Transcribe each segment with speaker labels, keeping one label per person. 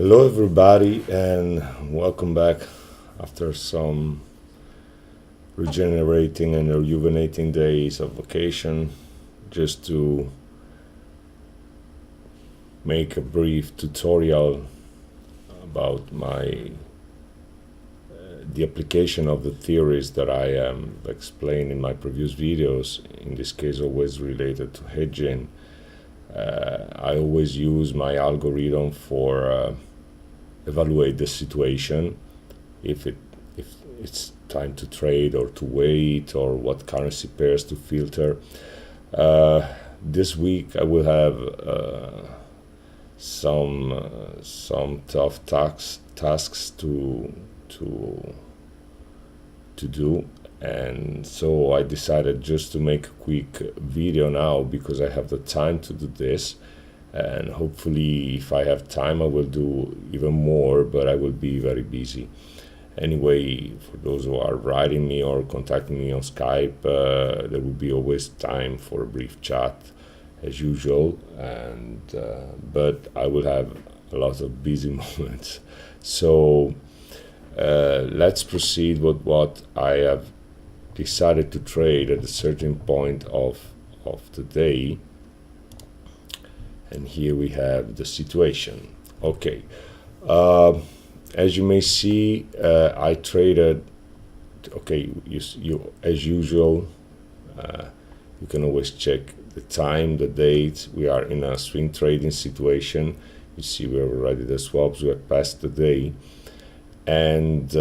Speaker 1: Hello, everybody, and welcome back after some regenerating and rejuvenating days of vacation. Just to make a brief tutorial about the application of the theories that I explained in my previous videos, in this case always related to hedging. I always use my algorithm for evaluate the situation, if it's time to trade or to wait, or what currency pairs to filter. This week I will have some tough tasks to do, and so I decided just to make a quick video now because I have the time to do this, and hopefully if I have time I will do even more, but I will be very busy. Anyway, for those who are writing me or contacting me on Skype, there will be always time for a brief chat as usual, and but I will have a lot of busy moments. So let's proceed with what I have decided to trade at a certain point of the day. And here we have the situation. Okay, as you may see, I traded. Okay, you as usual, you can always check the time, the date. We are in a swing trading situation. You see we're already the swaps, we're past the day, and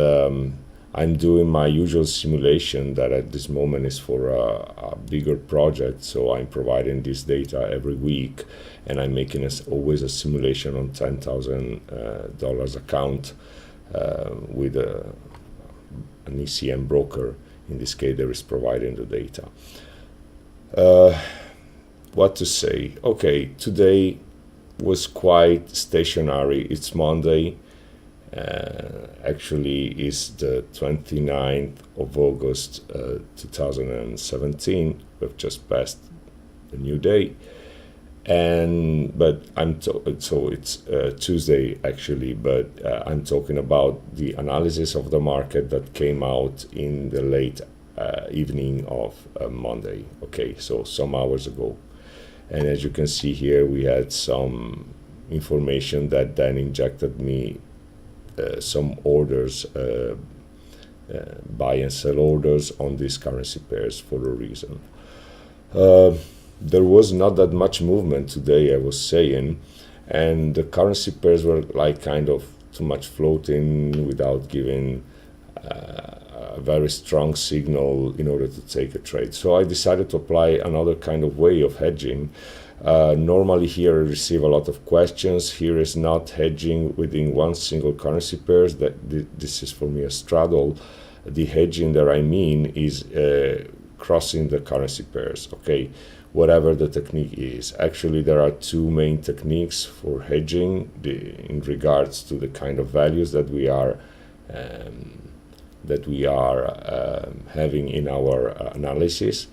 Speaker 1: I'm doing my usual simulation that at this moment is for a bigger project, so I'm providing this data every week, and I'm making always a simulation on $10,000 account with an ECM broker. In this case, there is providing the data. What to say? Okay, today was quite stationary. It's Monday. Actually is the 29th of August 2017. We've just passed the new day, but so it's Tuesday actually, but I'm talking about the analysis of the market that came out in the late evening of Monday. Okay, so some hours ago, and as you can see here, we had some information that then injected me some orders, buy and sell orders on these currency pairs for a reason. There was not that much movement today, I was saying, and the currency pairs were like kind of too much floating without giving a very strong signal in order to take a trade. So I decided to apply another kind of way of hedging. Normally here I receive a lot of questions. Here is not hedging within one single currency pairs. This is for me a straddle. The hedging that I mean is crossing the currency pairs, okay, whatever the technique is. Actually, there are two main techniques for hedging in regards to the kind of values that we are having in our analysis.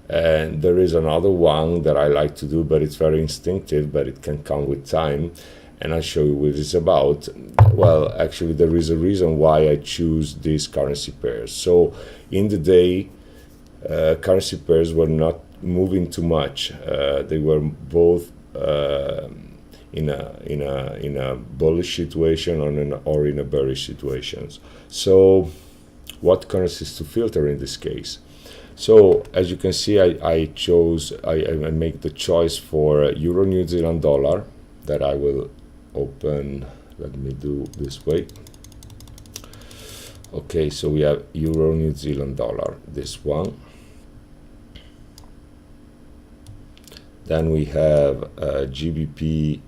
Speaker 1: And there is another one that I like to do, but it's very instinctive, but it can come with time, and I'll show you what it's about. Well, actually there is a reason why I choose these currency pairs. So in the day, currency pairs were not moving too much. They were both in a bullish situation or in a bearish situation. So what currencies to filter in this case? So as you can see, I make the choice for Euro New Zealand dollar that I will open. Let me do this way. Okay, so we have Euro New Zealand dollar, this one. Then we have GBP,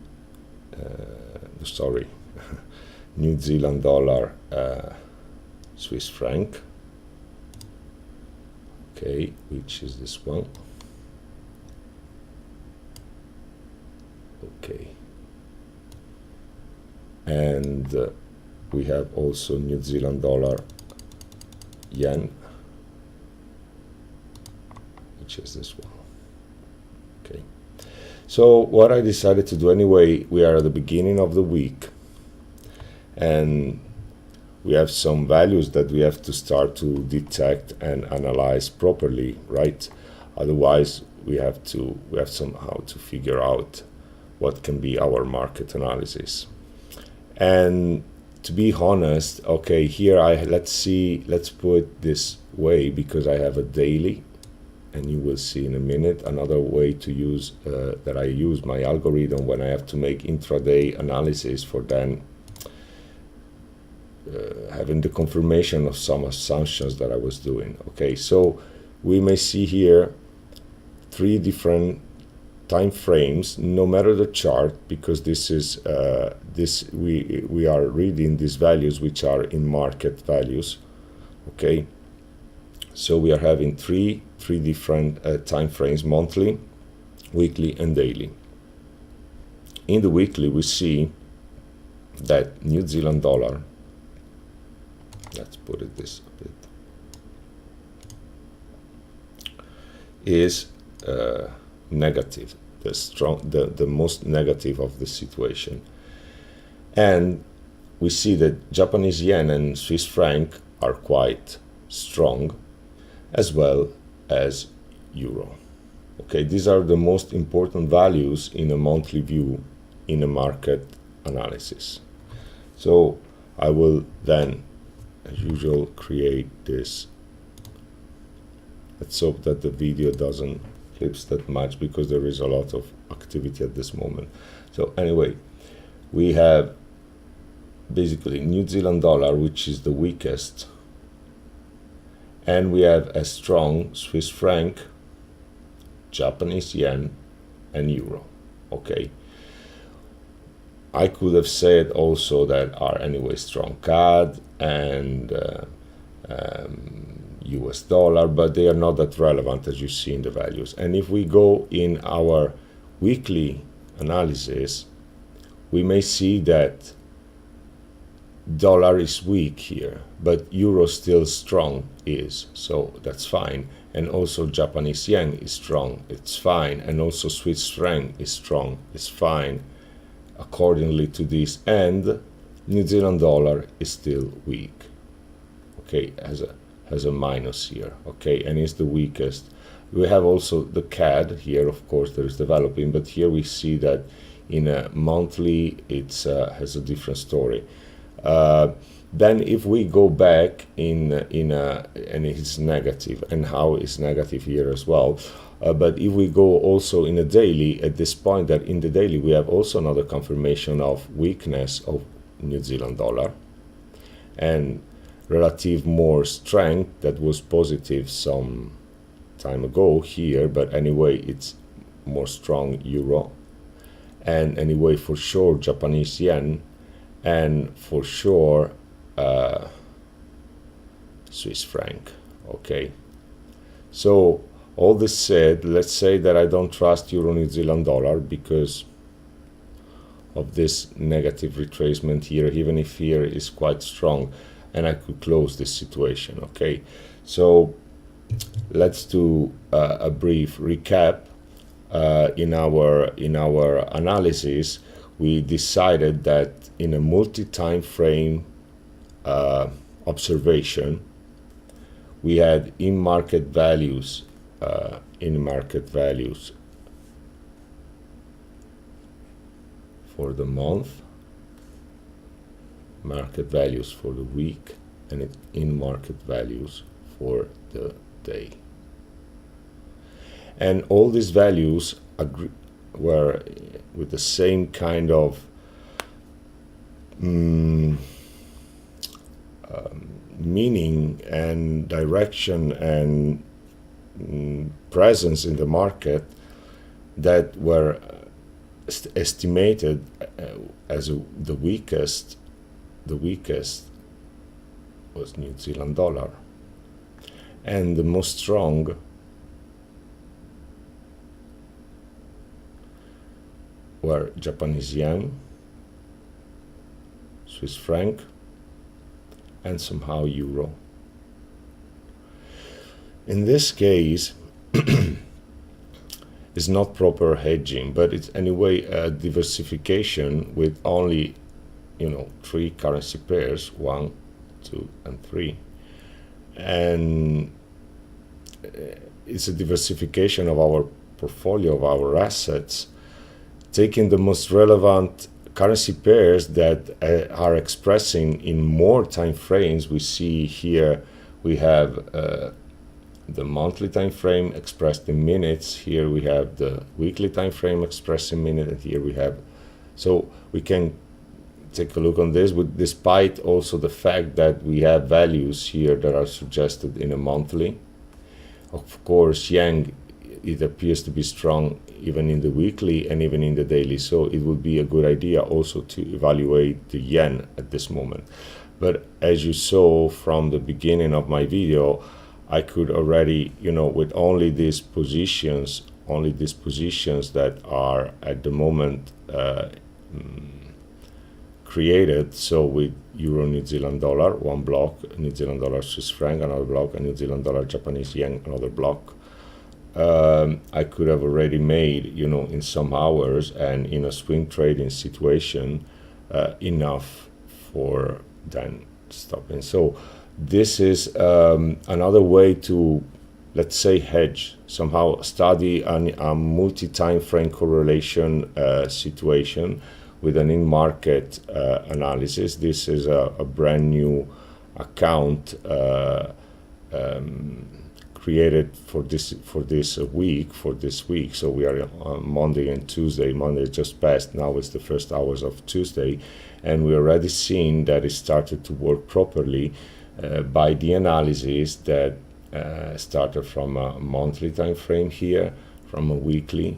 Speaker 1: New Zealand dollar, Swiss franc. Okay, which is this one. Okay, and we have also New Zealand dollar yen, which is this one. So what I decided to do anyway, we are at the beginning of the week, and we have some values that we have to start to detect and analyze properly, right? Otherwise, we have somehow to figure out what can be our market analysis. And to be honest, okay, here let's put this way, because I have a daily, and you will see in a minute another way to use that I use my algorithm when I have to make intraday analysis for then having the confirmation of some assumptions that I was doing. Okay, so we may see here 3 different time frames, no matter the chart, because this is we are reading these values which are in market values. Okay, so we are having three different time frames: monthly, weekly, and daily. In the weekly, we see that New Zealand dollar, let's put it this a bit, is negative, the most negative of the situation. And we see that Japanese yen and Swiss franc are quite strong, as well as euro. Okay, these are the most important values in a monthly view in a market analysis. So I will then, as usual, create this. Let's hope that the video doesn't clips that much, because there is a lot of activity at this moment. So anyway, we have basically New Zealand dollar, which is the weakest, and we have a strong Swiss franc, Japanese yen, and euro. Okay, I could have said also that are anyway strong CAD and US dollar, but they are not that relevant, as you see in the values. And if we go in our weekly analysis, we may see that dollar is weak here, but euro still strong is, so that's fine. And also Japanese yen is strong, it's fine. And also Swiss franc is strong, it's fine accordingly to this. And New Zealand dollar is still weak, okay, has a minus here, okay, and is the weakest. We have also the CAD here, of course, there is developing, but here we see that in a monthly it's has a different story. Then if we go back and it's negative, and how is negative here as well. But if we go also in a daily, at this point, that in the daily we have also another confirmation of weakness of New Zealand dollar, and relative more strength that was positive some time ago here, but anyway it's more strong euro, and anyway for sure Japanese yen, and for sure Swiss franc. Okay, so all this said, let's say that I don't trust euro New Zealand dollar because of this negative retracement here, even if here is quite strong, and I could close this situation. Okay, so let's do a brief recap. In our analysis, we decided that in a multi-time frame observation, we had in-market values for the month, market values for the week, and in-market values for the day. And all these values were with the same kind of meaning and direction and presence in the market, that were estimated as the weakest. The weakest was New Zealand dollar, and the most strong were Japanese yen, Swiss franc, and somehow euro. In this case, it's not proper hedging, but it's anyway a diversification with only three currency pairs, 1, 2, and 3, and it's a diversification of our portfolio, of our assets, taking the most relevant currency pairs that are expressing in more time frames. We see here we have the monthly time frame expressed in minutes. Here we have the weekly time frame expressed in minutes, and here we have, so we can take a look on this, despite also the fact that we have values here that are suggested in a monthly. Of course, yen, it appears to be strong even in the weekly and even in the daily, so it would be a good idea also to evaluate the yen at this moment. But as you saw from the beginning of my video, I could already, with only these positions that are at the moment created, so with Euro New Zealand dollar, one block, New Zealand dollar Swiss franc, another block, and New Zealand dollar Japanese yen, another block, I could have already made, in some hours and in a swing trading situation, enough for then stopping. So this is another way to, let's say, hedge, somehow study a multi-time frame correlation situation with an in-market analysis. This is a brand new account created for this week. So we are on Monday and Tuesday. Monday just passed. Now it's the first hours of Tuesday, and we already seen that it started to work properly by the analysis that started from a monthly time frame here, from a weekly,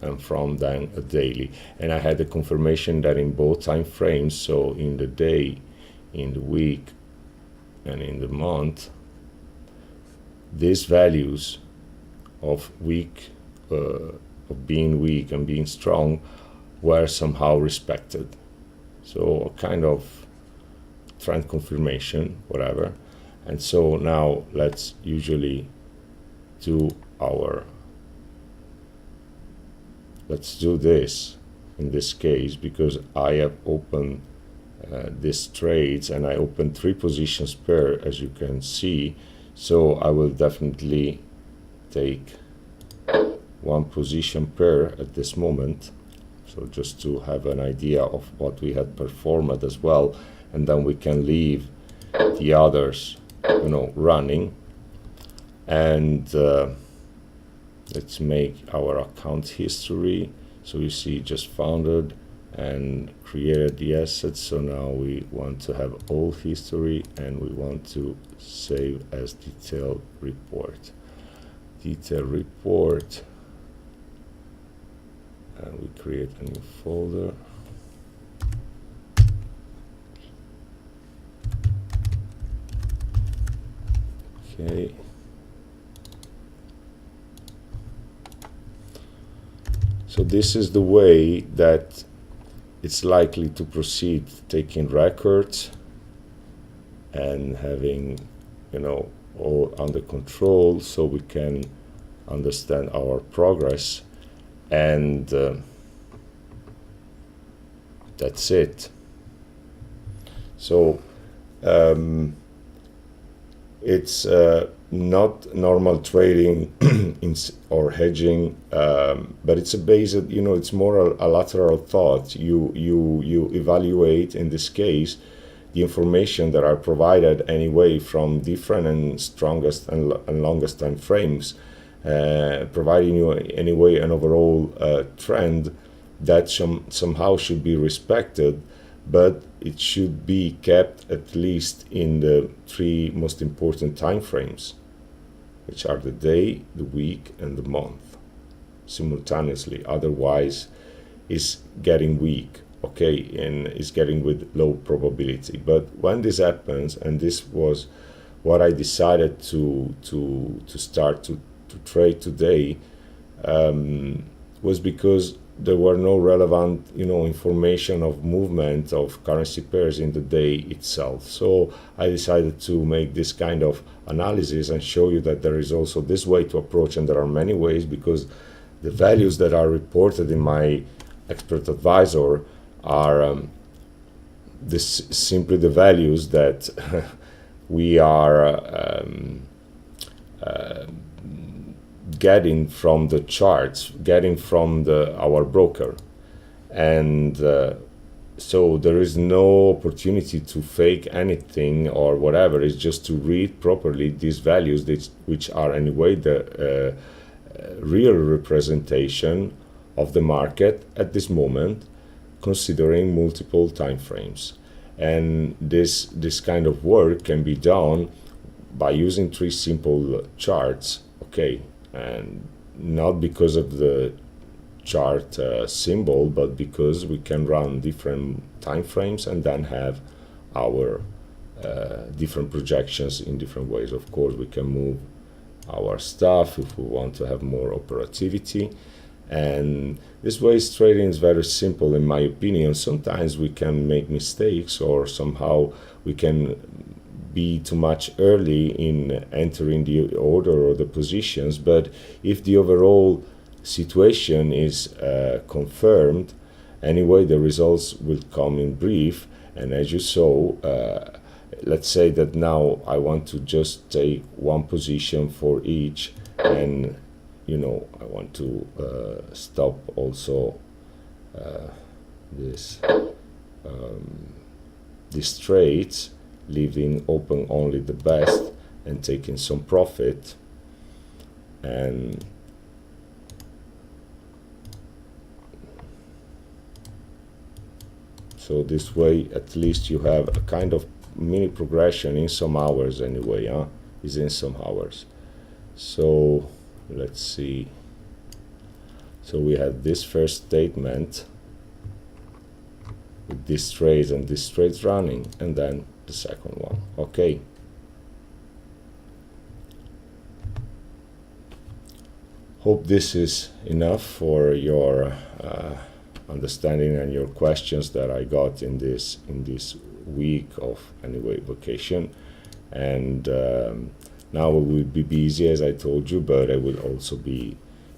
Speaker 1: and from then a daily. And I had the confirmation that in both time frames, so in the day, in the week, and in the month, these values of weak, of being weak and being strong, were somehow respected. So a kind of trend confirmation, whatever. And so now let's usually do let's do this in this case, because I have opened these trades, and I opened 3 positions per, as you can see. So I will definitely take 1 position per at this moment, so just to have an idea of what we had performed as well, and then we can leave the others running. And let's make our account history. So you see, just founded and created the assets. So now we want to have all history, and we want to save as detailed report. And we create a new folder. Okay. So this is the way that it's likely to proceed, taking records and having, all under control, so we can understand our progress. And that's it. So it's not normal trading or hedging, but it's a basic, it's more a lateral thought. You evaluate, in this case, the information that are provided anyway from different and strongest and longest time frames, providing you anyway an overall trend that somehow should be respected, but it should be kept at least in the 3 most important time frames, which are the day, the week, and the month, simultaneously. Otherwise, it's getting weak, okay, and it's getting with low probability. But when this happens, and this was what I decided to start to trade today, was because there were no relevant, information of movement of currency pairs in the day itself. So I decided to make this kind of analysis and show you that there is also this way to approach, and there are many ways, because the values that are reported in my expert advisor are this simply the values that we are getting from the charts, getting from our broker. And so there is no opportunity to fake anything or whatever. It's just to read properly these values, which are anyway the real representation of the market at this moment, considering multiple time frames. And this kind of work can be done by using 3 simple charts, okay, and not because of the chart symbol, but because we can run different time frames and then have our different projections in different ways. Of course, we can move our stuff if we want to have more operativity. And this way trading is very simple in my opinion. Sometimes we can make mistakes, or somehow we can be too much early in entering the order or the positions, but if the overall situation is confirmed, anyway the results will come in brief. And as you saw, let's say that now I want to just take one position for each, and I want to stop also these trades, leaving open only the best and taking some profit. And so this way at least you have a kind of mini progression in some hours anyway, is in some hours. So let's see. So we had this first statement with these trades and these trades running, and then the second one. Okay. Hope this is enough for your understanding and your questions that I got in this week of anyway vacation. And now we will be busy, as I told you, but I will also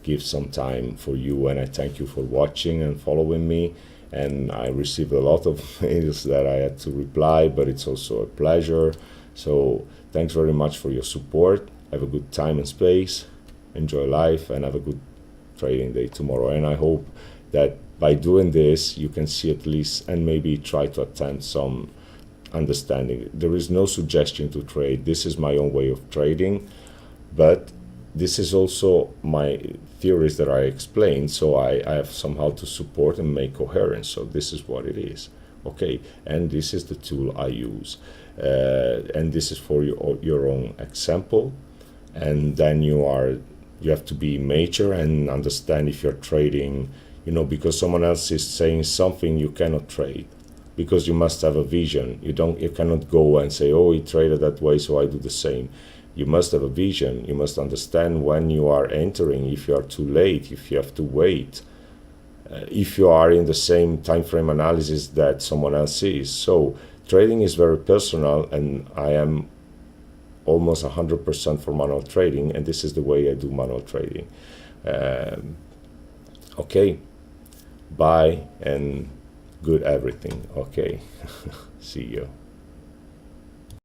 Speaker 1: give some time for you, and I thank you for watching and following me. And I received a lot of mails that I had to reply, but it's also a pleasure. So thanks very much for your support. Have a good time and space, enjoy life, and have a good trading day tomorrow. And I hope that by doing this you can see at least, and maybe try to attend some understanding. There is no suggestion to trade. This is my own way of trading, but this is also my theories that I explained, so I have somehow to support and make coherence. So this is what it is, okay? And this is the tool I use, and this is for your own example. And then you have to be mature and understand if you're trading, because someone else is saying something, you cannot trade, because you must have a vision. You cannot go and say, oh, he traded that way, so I do the same. You must have a vision. You must understand when you are entering, if you are too late, if you have to wait, if you are in the same time frame analysis that someone else is. So trading is very personal, and I am almost 100% for manual trading, and this is the way I do manual trading. Okay, bye and good everything. Okay, see you.